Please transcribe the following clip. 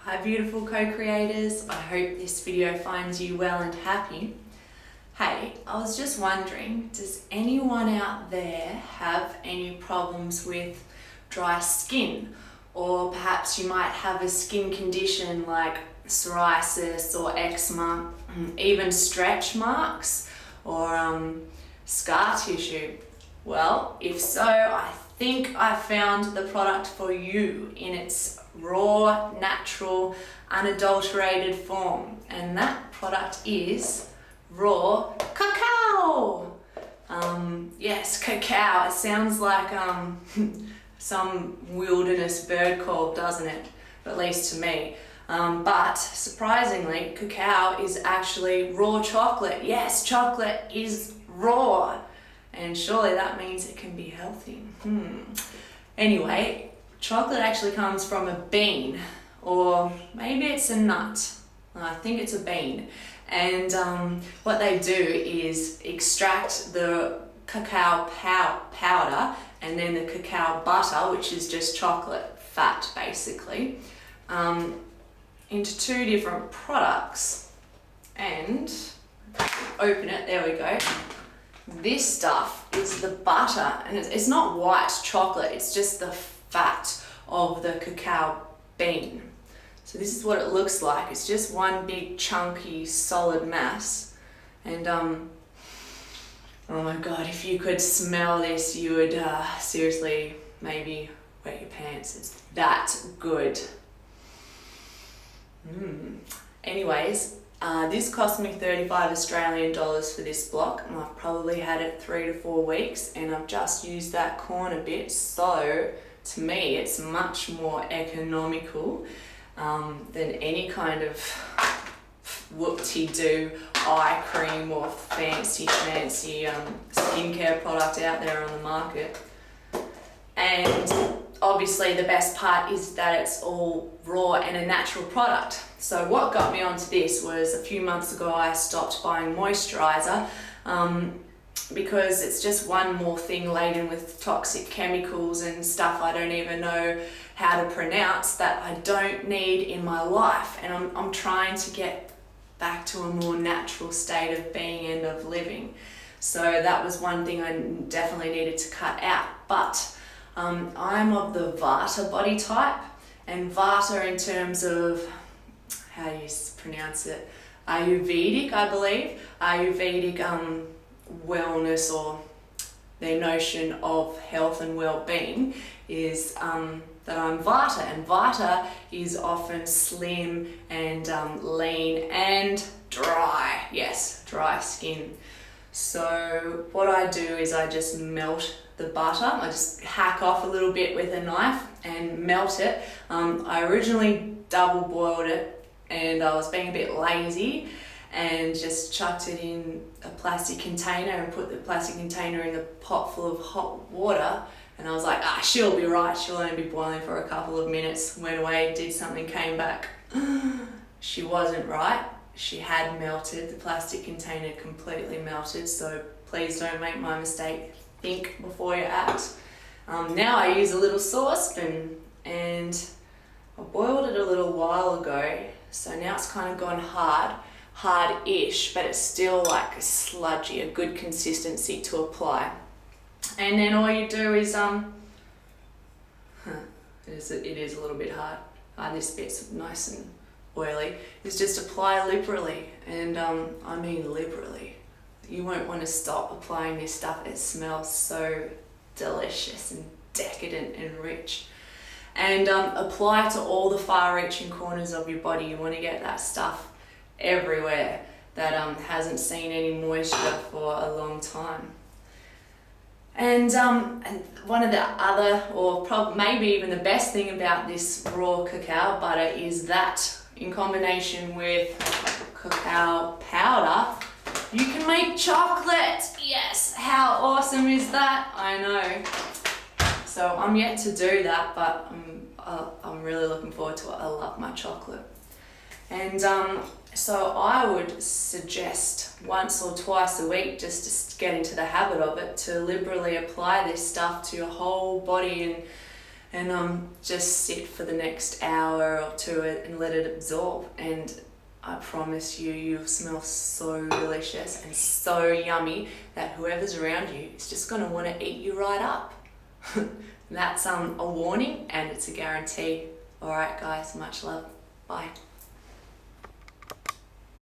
Hi beautiful co-creators, I hope this video finds you well and happy. Hey, I was just wondering, does anyone out there have any problems with dry skin? Or perhaps you might have a skin condition like psoriasis or eczema, even stretch marks or scar tissue. Well, if so, I think I found the product for you in its raw, natural, unadulterated form, and that product is raw cacao. Yes, cacao. It sounds like some wilderness bird call, doesn't it? At least to me. But surprisingly, cacao is actually raw chocolate. Yes, chocolate is raw. And surely that means it can be healthy. Anyway, chocolate actually comes from a bean, or maybe it's a nut. I think it's a bean. And what they do is extract the cacao powder and then the cacao butter, which is just chocolate fat basically, into two different products. And open it, there we go. This stuff is the butter, and it's not white chocolate, it's just the fat of the cacao bean. So this is what it looks like. It's just one big chunky solid mass. And oh my god, if you could smell this, you would seriously maybe wet your pants. It's that good. Anyways, this cost me 35 Australian dollars for this block, and I've probably had it 3 to 4 weeks, and I've just used that corner bit, so to me it's much more economical than any kind of whoop-de-doo eye cream or fancy skincare product out there on the market. And obviously the best part is that it's all raw and a natural product. So what got me onto this was a few months ago I stopped buying moisturiser because it's just one more thing laden with toxic chemicals and stuff I don't even know how to pronounce that I don't need in my life, and I'm trying to get back to a more natural state of being and of living. So that was one thing I definitely needed to cut out. But I'm of the Vata body type, and Vata in terms of, how do you pronounce it? Ayurvedic, I believe. Ayurvedic wellness, or their notion of health and well-being, is that I'm Vata, and Vata is often slim and lean and dry. Yes, dry skin. So what I do is I just melt the butter. I just hack off a little bit with a knife and melt it. I originally double boiled it, and I was being a bit lazy and just chucked it in a plastic container and put the plastic container in a pot full of hot water, and I was like, she'll be right, she'll only be boiling for a couple of minutes. Went away, did something, came back. She wasn't right. She had melted. The plastic container completely melted, so please don't make my mistake. Think before you act. Now I use a little saucepan, and I boiled it a little while ago, so now it's kind of gone hard-ish, but it's still like sludgy, a good consistency to apply. And then all you do is, it is a little bit hard. This bit's nice and oily. Is just apply liberally, and I mean liberally. You won't want to stop applying this stuff. It smells so delicious and decadent and rich. And apply to all the far-reaching corners of your body. You want to get that stuff everywhere that hasn't seen any moisture for a long time. And one of the other, or maybe even the best thing about this raw cacao butter is that in combination with cacao powder, you can make chocolate. Yes, how awesome is that? I know. So I'm yet to do that, but I'm really looking forward to it. I love my chocolate. And so I would suggest once or twice a week, just to get into the habit of it, to liberally apply this stuff to your whole body and just sit for the next hour or two and let it absorb. And I promise you, you'll smell so delicious and so yummy that whoever's around you is just gonna want to eat you right up. That's a warning, and it's a guarantee. All right, guys, much love. Bye.